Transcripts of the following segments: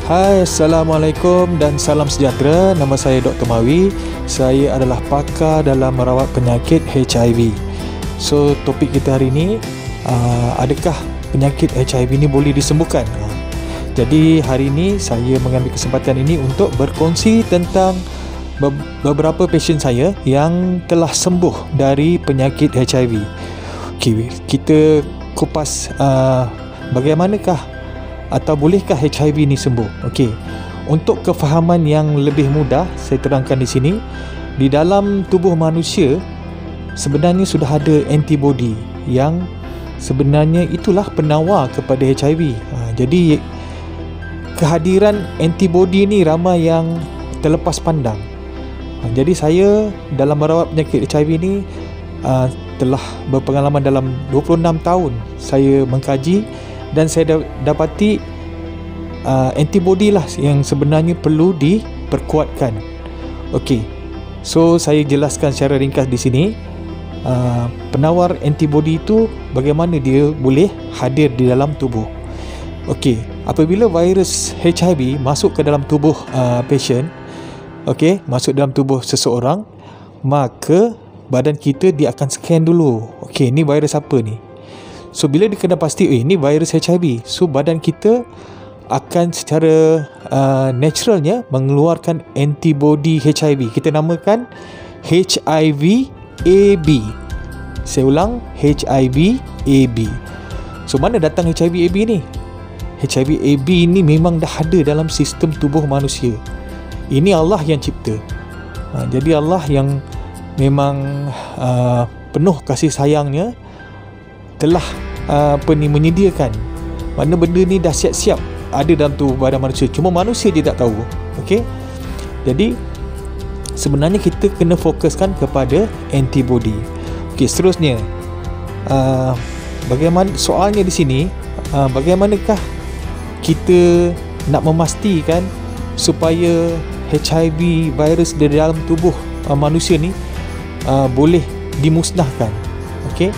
Hai, Assalamualaikum dan salam sejahtera. Nama saya Dr. Mawi. Saya adalah pakar dalam merawat penyakit HIV. So, topik kita hari ini, adakah penyakit HIV ini boleh disembuhkan? Jadi, hari ini saya mengambil kesempatan ini untuk berkongsi tentang beberapa pasien saya yang telah sembuh dari penyakit HIV. Okay, kita kupas bagaimanakah atau bolehkah HIV ini sembuh? Okey. Untuk kefahaman yang lebih mudah, saya terangkan di sini, di dalam tubuh manusia sebenarnya sudah ada antibody yang sebenarnya itulah penawar kepada HIV. Jadi kehadiran antibody ini ramai yang terlepas pandang. Jadi saya dalam merawat penyakit HIV ini telah berpengalaman dalam 26 tahun saya mengkaji, dan saya dapati antibody lah yang sebenarnya perlu diperkuatkan. Okey. So saya jelaskan secara ringkas di sini. Penawar antibody itu bagaimana dia boleh hadir di dalam tubuh. Okey, apabila virus HIV masuk ke dalam tubuh pasien, okey, masuk dalam tubuh seseorang, maka badan kita dia akan scan dulu. Okey, ni virus apa ni? So bila dia kena pasti ini virus HIV, so badan kita akan secara naturalnya mengeluarkan antibody HIV. Kita namakan HIV-AB. Saya ulang, HIV-AB. So mana datang HIV-AB ni? HIV-AB ni memang dah ada dalam sistem tubuh manusia. Ini Allah yang cipta. Jadi Allah yang memang penuh kasih sayangnya telah menyediakan mana benda ni dah siap-siap ada dalam tubuh badan manusia, cuma manusia je tak tahu. Okey, jadi sebenarnya kita kena fokuskan kepada antibody. Okey, seterusnya bagaimana soalnya di sini, bagaimanakah kita nak memastikan supaya HIV virus di dalam tubuh manusia ni boleh dimusnahkan. Okey,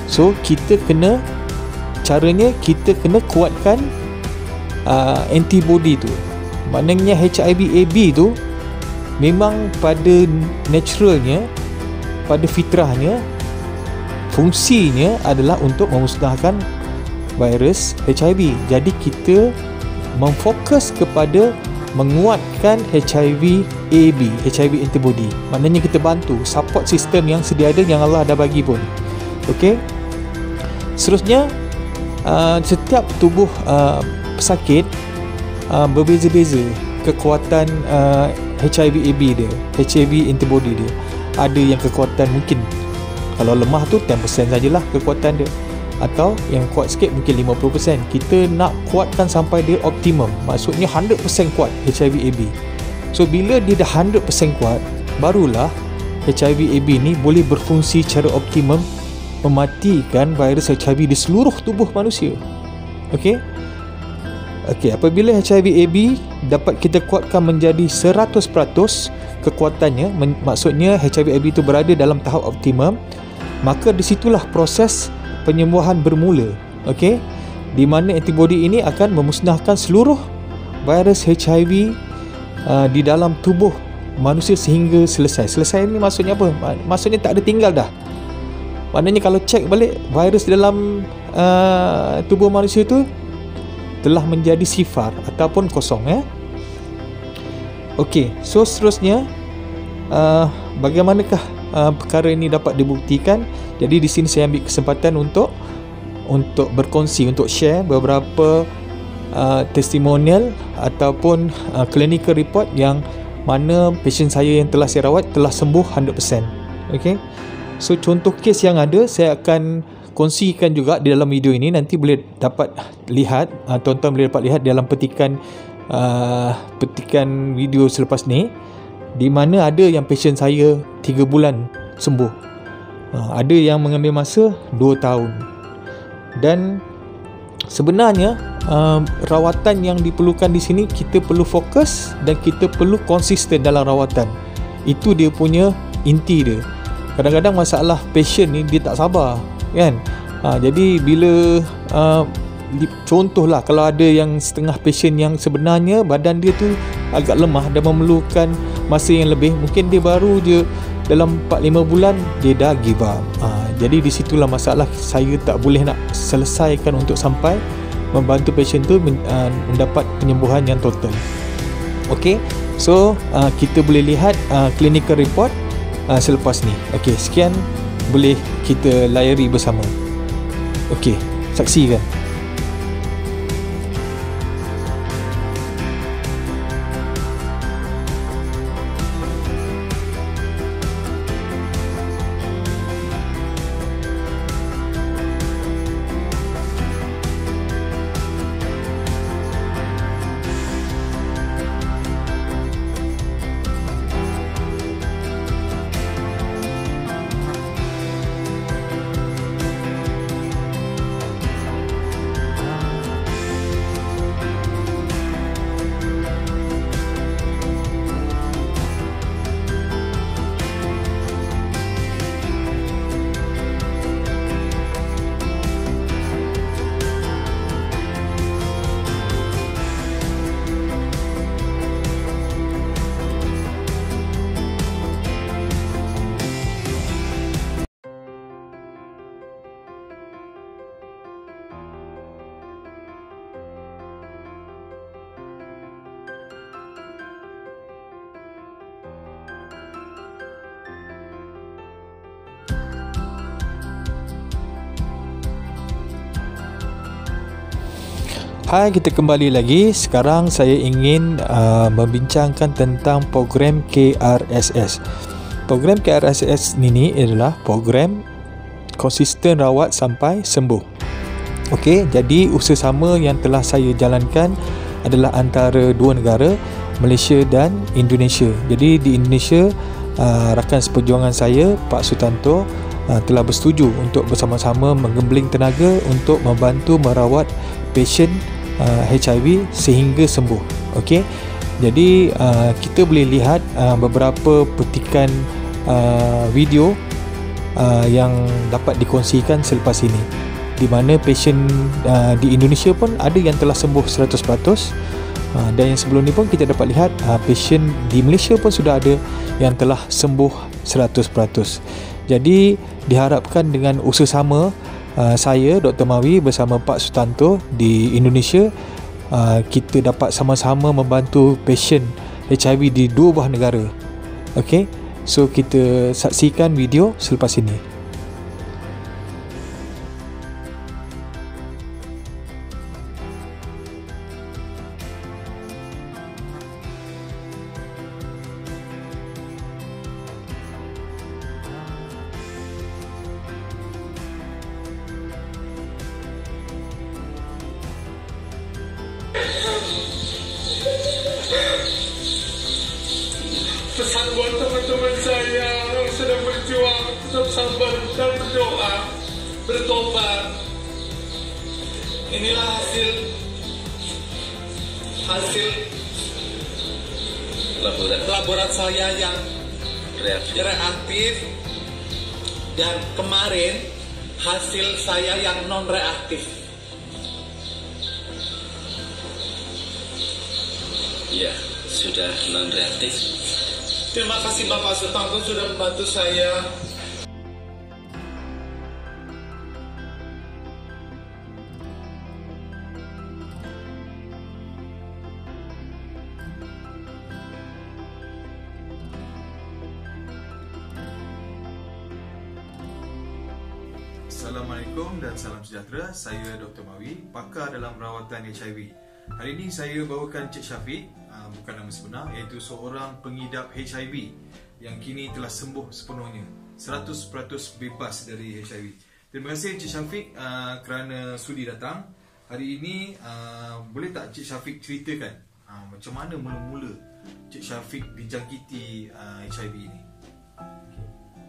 so caranya kita kena kuatkan antibody tu. Maknanya HIV-AB tu memang pada naturalnya, pada fitrahnya, fungsinya adalah untuk memusnahkan virus HIV. Jadi kita memfokus kepada menguatkan HIV-AB, HIV antibody. Maknanya kita bantu support sistem yang sedia ada, yang Allah dah bagi pun. Okey. Seterusnya, setiap tubuh pesakit berbeza-beza kekuatan HIV-AB dia, HIV antibody dia. Ada yang kekuatan mungkin kalau lemah tu 10% sajalah kekuatan dia, atau yang kuat sikit mungkin 50%. Kita nak kuatkan sampai dia optimum, maksudnya 100% kuat HIV-AB. So bila dia dah 100% kuat, barulah HIV-AB ni boleh berfungsi secara optimum, mematikan virus HIV di seluruh tubuh manusia. Okey. Okey, apabila HIV-AB dapat kita kuatkan menjadi 100% kekuatannya, maksudnya HIV-AB itu berada dalam tahap optimum, maka disitulah proses penyembuhan bermula. Okey, di mana antibody ini akan memusnahkan seluruh virus HIV di dalam tubuh manusia sehingga selesai. Selesai ni maksudnya apa? Maksudnya tak ada tinggal dah. Maknanya kalau cek balik virus dalam tubuh manusia itu telah menjadi sifar ataupun kosong. Okey, so seterusnya bagaimanakah perkara ini dapat dibuktikan? Jadi di sini saya ambil kesempatan untuk berkongsi, untuk share beberapa testimonial ataupun clinical report yang mana pasien saya yang telah saya rawat telah sembuh 100%. Okey. So contoh kes yang ada saya akan kongsikan juga di dalam video ini. Nanti boleh dapat lihat, tuan-tuan boleh dapat lihat dalam petikan video selepas ni, di mana ada yang pasien saya 3 bulan sembuh, ada yang mengambil masa 2 tahun. Dan sebenarnya rawatan yang diperlukan di sini, kita perlu fokus dan kita perlu konsisten dalam rawatan. Itu dia punya inti dia. Kadang-kadang masalah pasien ni dia tak sabar, kan? Jadi bila contohlah kalau ada yang setengah patient yang sebenarnya badan dia tu agak lemah dan memerlukan masa yang lebih, mungkin dia baru je dalam 4-5 bulan dia dah give up. Jadi di situlah masalah, saya tak boleh nak selesaikan untuk sampai membantu patient tu mendapat penyembuhan yang total. Okey, so kita boleh lihat clinical report selepas ni. Okey, sekian, boleh kita layari bersama. Okey, saksikan. Hai, kita kembali lagi. Sekarang saya ingin membincangkan tentang program KRSS. Program KRSS ini adalah program konsisten rawat sampai sembuh. Okey, jadi usaha sama yang telah saya jalankan adalah antara dua negara, Malaysia dan Indonesia. Jadi di Indonesia, rakan seperjuangan saya, Pak Sutanto, telah bersetuju untuk bersama-sama menggembling tenaga untuk membantu merawat pasien HIV sehingga sembuh. Okey, jadi kita boleh lihat beberapa petikan video yang dapat dikongsikan selepas ini, di mana pasien di Indonesia pun ada yang telah sembuh 100%, dan yang sebelum ni pun kita dapat lihat pasien di Malaysia pun sudah ada yang telah sembuh 100%. Jadi diharapkan dengan usaha sama, saya Dr. Mawi bersama Pak Sutanto di Indonesia, kita dapat sama-sama membantu pasien HIV di dua buah negara. Okey, so kita saksikan video selepas ini. Pesan buat teman-teman saya yang sedang berjuang, tetap sabar dan berdoa, bertobat. Inilah hasil laborat saya yang reaktif, dan kemarin hasil saya yang non reaktif. Ya, sudah non reaktif. Terima kasih Bapak Sutanto sudah membantu saya. Assalamualaikum dan salam sejahtera. Saya Dr. Mawi, pakar dalam rawatan HIV. Hari ini saya bawakan Cik Syafiq, bukan nama sebenar, iaitu seorang pengidap HIV yang kini telah sembuh sepenuhnya, 100% bebas dari HIV. Terima kasih Cik Syafiq kerana sudi datang. Hari ini boleh tak Cik Syafiq ceritakan macam mana mula-mula Cik Syafiq dijangkiti HIV ini?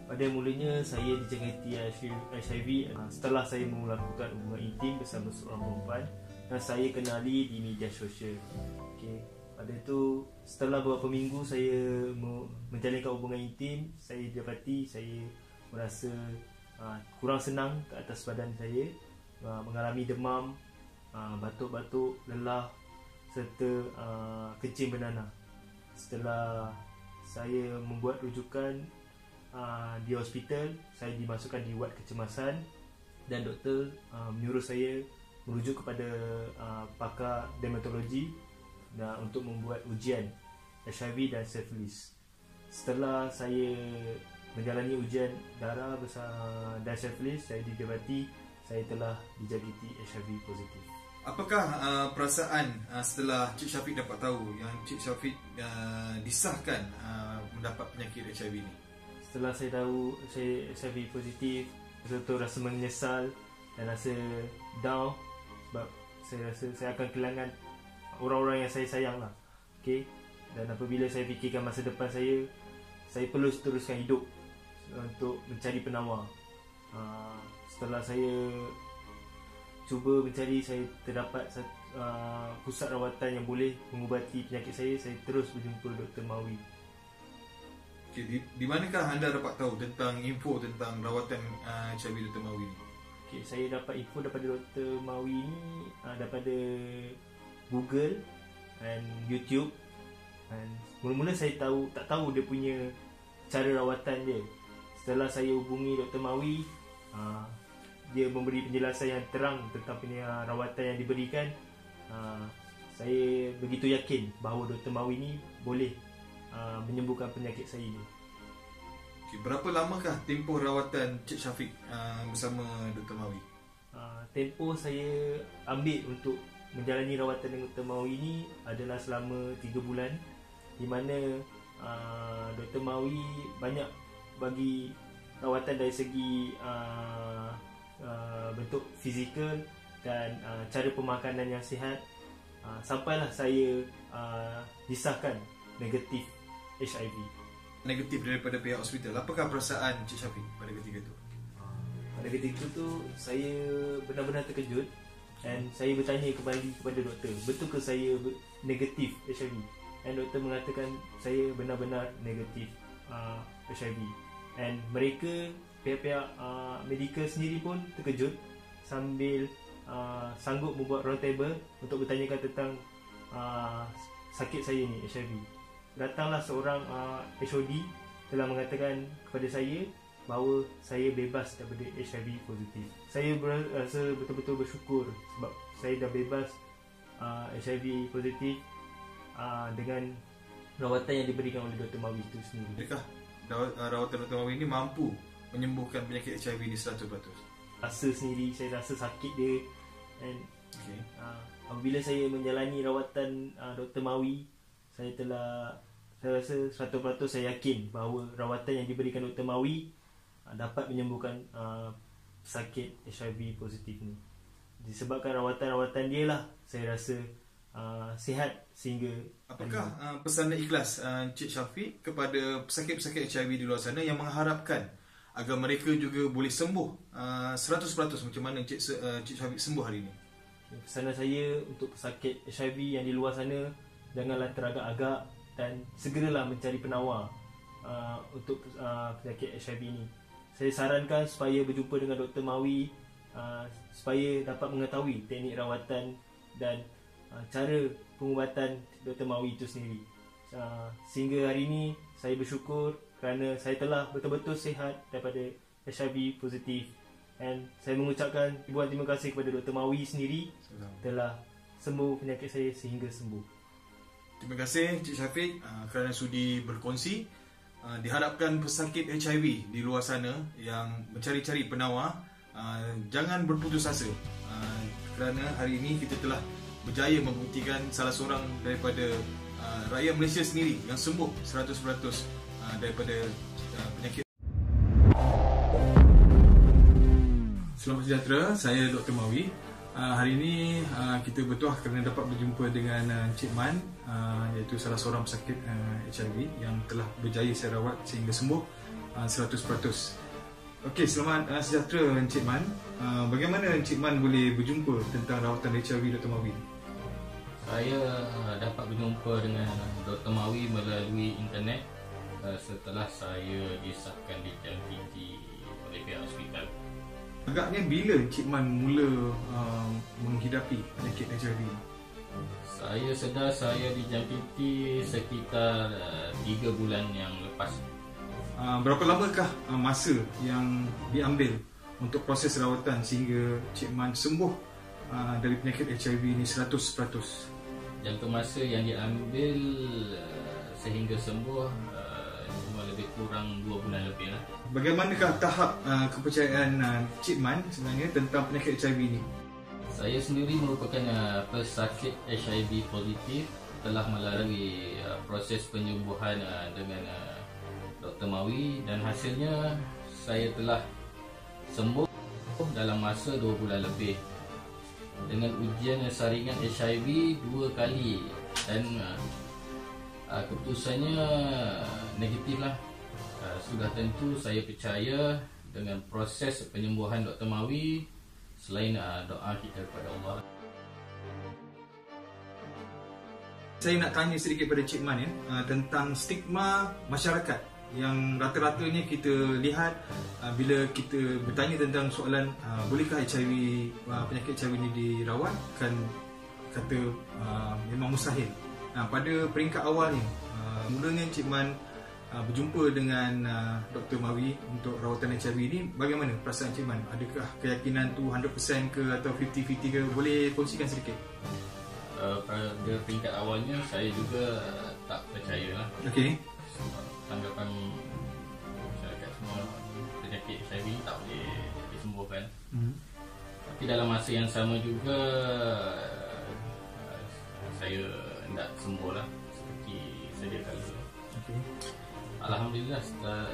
Pada mulanya saya dijangkiti HIV setelah saya melakukan hubungan intim bersama seorang perempuan dan saya kenali di media sosial. Okay. Pada itu, setelah beberapa minggu saya menjalankan hubungan intim, saya dapati saya merasa kurang senang ke atas badan saya, mengalami demam, batuk-batuk, lelah serta kencing bernanah. Setelah saya membuat rujukan di hospital, saya dimasukkan di ward kecemasan dan doktor menyuruh saya merujuk kepada pakar dermatologi untuk membuat ujian HIV dan syphilis. Setelah saya menjalani ujian darah dan syphilis, saya didapati saya telah dijangkiti HIV positif. Apakah perasaan setelah Cik Syafiq dapat tahu yang Cik Syafiq disahkan mendapat penyakit HIV ini? Setelah saya tahu saya HIV positif, betul-betul rasa menyesal dan rasa down sebab saya rasa saya akan kehilangan orang-orang yang saya sayang lah. Okay? Dan apabila saya fikirkan masa depan saya perlu teruskan hidup untuk mencari penawar. Setelah saya cuba mencari, saya terdapat pusat rawatan yang boleh mengubati penyakit saya terus berjumpa Dr. Mawi. Okay, di manakah anda dapat tahu tentang info tentang rawatan HIV Dr. Mawi ini? Okay, saya dapat info daripada Dr. Mawi ni daripada Google dan YouTube. Dan mula-mula saya tak tahu dia punya cara rawatan dia. Setelah saya hubungi Dr. Mawi, dia memberi penjelasan yang terang tentang rawatan yang diberikan. Saya begitu yakin bahawa Dr. Mawi ni boleh menyembuhkan penyakit saya ini. Okay, berapa lamakah tempoh rawatan Cik Syafiq bersama Dr. Mawi? Tempoh saya ambil untuk menjalani rawatan dengan Dr. Mawi ini adalah selama 3 bulan, di mana Dr. Mawi banyak bagi rawatan dari segi bentuk fizikal dan cara pemakanan yang sihat, sampailah saya disahkan negatif HIV. Negatif daripada pihak hospital. Apakah perasaan Cik Syafiq pada ketika itu? Pada ketika itu saya benar-benar terkejut dan saya bertanya kembali kepada doktor, betul ke saya negatif HIV? Dan doktor mengatakan saya benar-benar negatif HIV. Dan mereka, pihak-pihak medical sendiri pun terkejut sambil sanggup membuat round table untuk bertanyakan tentang sakit saya ni, HIV. Datanglah seorang HOD telah mengatakan kepada saya bahawa saya bebas daripada HIV positif. Saya berasa betul-betul bersyukur sebab saya dah bebas HIV positif dengan rawatan yang diberikan oleh Dr. Mawi itu sendiri. Adakah rawatan Dr. Mawi ini mampu menyembuhkan penyakit HIV ini 100%? Rasa sendiri, saya rasa sakit dia. Dan okay, apabila saya menjalani rawatan Dr. Mawi, saya rasa 100% saya yakin bahawa rawatan yang diberikan Dr. Mawi dapat menyembuhkan sakit HIV positif ni. Disebabkan rawatan-rawatan dia lah, saya rasa sihat sehingga. Apakah pesanan ikhlas Cik Syafiq kepada pesakit-pesakit HIV di luar sana yang mengharapkan agar mereka juga boleh sembuh 100% macam mana Cik Syafiq sembuh hari ini? Pesanan saya untuk pesakit HIV yang di luar sana, janganlah teragak-agak dan segeralah mencari penawar untuk penyakit HIV ini. Saya sarankan supaya berjumpa dengan Dr. Mawi supaya dapat mengetahui teknik rawatan dan cara pengubatan Dr. Mawi itu sendiri. Sehingga hari ini saya bersyukur kerana saya telah betul-betul sihat daripada HIV positif. Dan saya mengucapkan ribuan terima kasih kepada Dr. Mawi sendiri telah sembuh penyakit saya sehingga sembuh. Terima kasih Cik Syafiq kerana sudi berkongsi. Diharapkan pesakit HIV di luar sana yang mencari-cari penawar, jangan berputus asa, kerana hari ini kita telah berjaya membuktikan salah seorang daripada rakyat Malaysia sendiri yang sembuh 100% daripada penyakit. Selamat sejahtera, saya Dr. Mawi. Hari ini kita bertuah kerana dapat berjumpa dengan Encik Man, iaitu salah seorang pesakit HIV yang telah berjaya saya rawat sehingga sembuh 100%. Okey, selamat sejahtera Encik Man. Bagaimana Encik Man boleh berjumpa tentang rawatan HIV Dr. Mawi? Saya dapat berjumpa dengan Dr. Mawi melalui internet setelah saya disahkan dijangkiti oleh pihak hospital. Agaknya bila Cik Man mula menghidapi penyakit HIV? Saya sedar saya dijangkiti sekitar 3 bulan yang lepas. Berapa lamakah masa yang diambil untuk proses rawatan sehingga Cik Man sembuh dari penyakit HIV ini 100%? Jangka masa yang diambil sehingga sembuh cuma lebih kurang 2 bulan lebih lah. Bagaimanakah tahap kepercayaan Cik Man sebenarnya tentang penyakit HIV ini? Saya sendiri merupakan pesakit HIV positif, telah melalui proses penyembuhan dengan Dr. Mawi, dan hasilnya saya telah sembuh dalam masa 2 bulan lebih dengan ujian saringan HIV 2 kali, dan keputusannya negatif lah. Sudah tentu saya percaya dengan proses penyembuhan Dr. Mawi selain doa kita kepada Allah. Saya nak tanya sedikit pada Cik Man tentang stigma masyarakat yang rata-ratanya kita lihat bila kita bertanya tentang soalan bolehkah penyakit HIV ini dirawat, kan kata memang mustahil. Pada peringkat awal ni, mulanya Cik Man berjumpa dengan Dr. Mawi untuk rawatan HIV ini, bagaimana perasaan Cik Man? Adakah keyakinan tu 100% ke atau 50-50 ke? Boleh kongsikan sedikit? Pada peringkat awalnya saya juga tak percaya lah. Okey. Tanggapan masyarakat semua penyakit HIV tak boleh disembuhkan. Tapi dalam masa yang sama juga saya nak sembuh lah seperti sedia kala. Okay. Alhamdulillah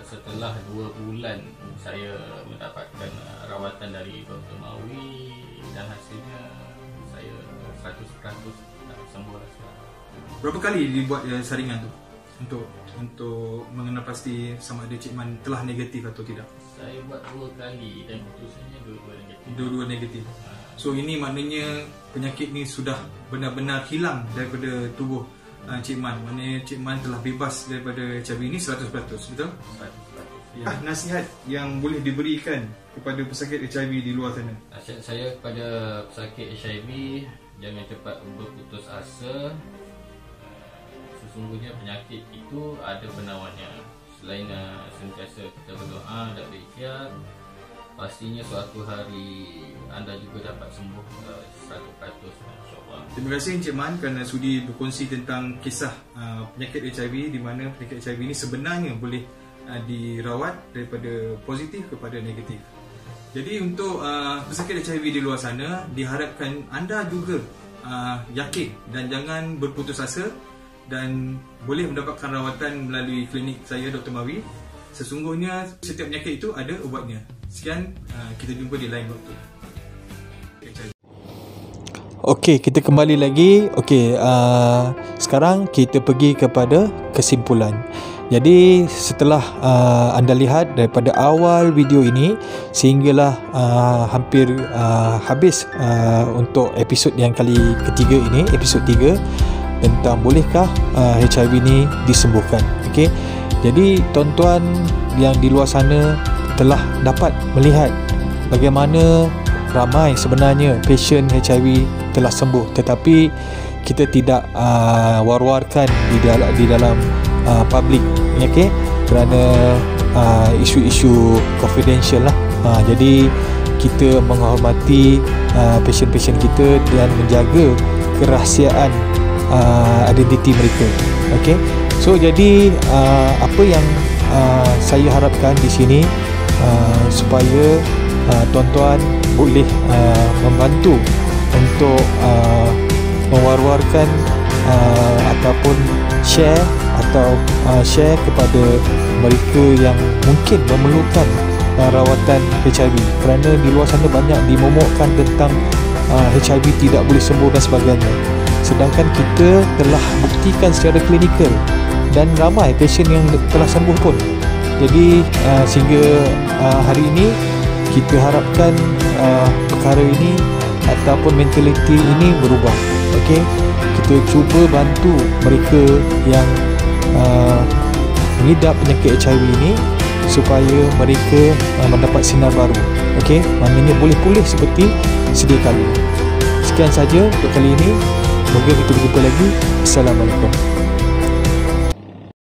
setelah 2 bulan saya mendapatkan rawatan dari Dr. Mawi, dan hasilnya saya 100% sembuh lah sekarang. Berapa kali dibuat saringan tu untuk mengenal pasti sama ada Cik Man telah negatif atau tidak? Saya buat 2 kali dan keputusannya dua-dua negatif. Dua-dua negatif. So ini maknanya penyakit ni sudah benar-benar hilang daripada tubuh Cik Man. Maknanya Cik Man telah bebas daripada HIV ini 100%, betul? 100%. Ya. Nasihat yang boleh diberikan kepada pesakit HIV di luar sana? Nasihat saya kepada pesakit HIV, jangan cepat berputus asa. Sesungguhnya penyakit itu ada penawarnya. Selain sentiasa kita berdoa dan berikhtiar, pastinya suatu hari anda juga dapat sembuh 100%, insyaAllah. Terima kasih Encik Man kerana sudi berkongsi tentang kisah penyakit HIV, di mana penyakit HIV ini sebenarnya boleh dirawat daripada positif kepada negatif. Jadi untuk pesakit HIV di luar sana, diharapkan anda juga yakin dan jangan berputus asa, dan boleh mendapatkan rawatan melalui klinik saya Dr. Mawi. Sesungguhnya setiap penyakit itu ada ubatnya. Sekian, kita jumpa di lain waktu. Okey, kita kembali lagi. Okey, sekarang kita pergi kepada kesimpulan. Jadi setelah anda lihat daripada awal video ini sehinggalah hampir habis untuk episod yang kali ketiga ini, episod 3, tentang bolehkah HIV ini disembuhkan. Okey. Jadi tuan-tuan yang di luar sana telah dapat melihat bagaimana ramai sebenarnya pasien HIV telah sembuh, tetapi kita tidak war-warkan di dalam public, okey, kerana isu-isu confidential lah. Jadi kita menghormati pasien-pasien kita dan menjaga kerahsiaan identiti mereka. Okey. So jadi apa yang saya harapkan di sini supaya tuan-tuan boleh membantu untuk mewar-warkan ataupun share kepada mereka yang mungkin memerlukan rawatan HIV, kerana di luar sana banyak dimomokkan tentang HIV tidak boleh sembuh dan sebagainya, sedangkan kita telah buktikan secara klinikal dan ramai pasien yang telah sembuh pun. Jadi sehingga hari ini kita harapkan perkara ini ataupun mentaliti ini berubah. Okey, kita cuba bantu mereka yang mengidap penyakit HIV ini supaya mereka mendapat sinar baru. Okey, maknanya boleh pulih seperti sedia kala. Sekian saja untuk kali ini. Moga kita berjumpa lagi. Assalamualaikum.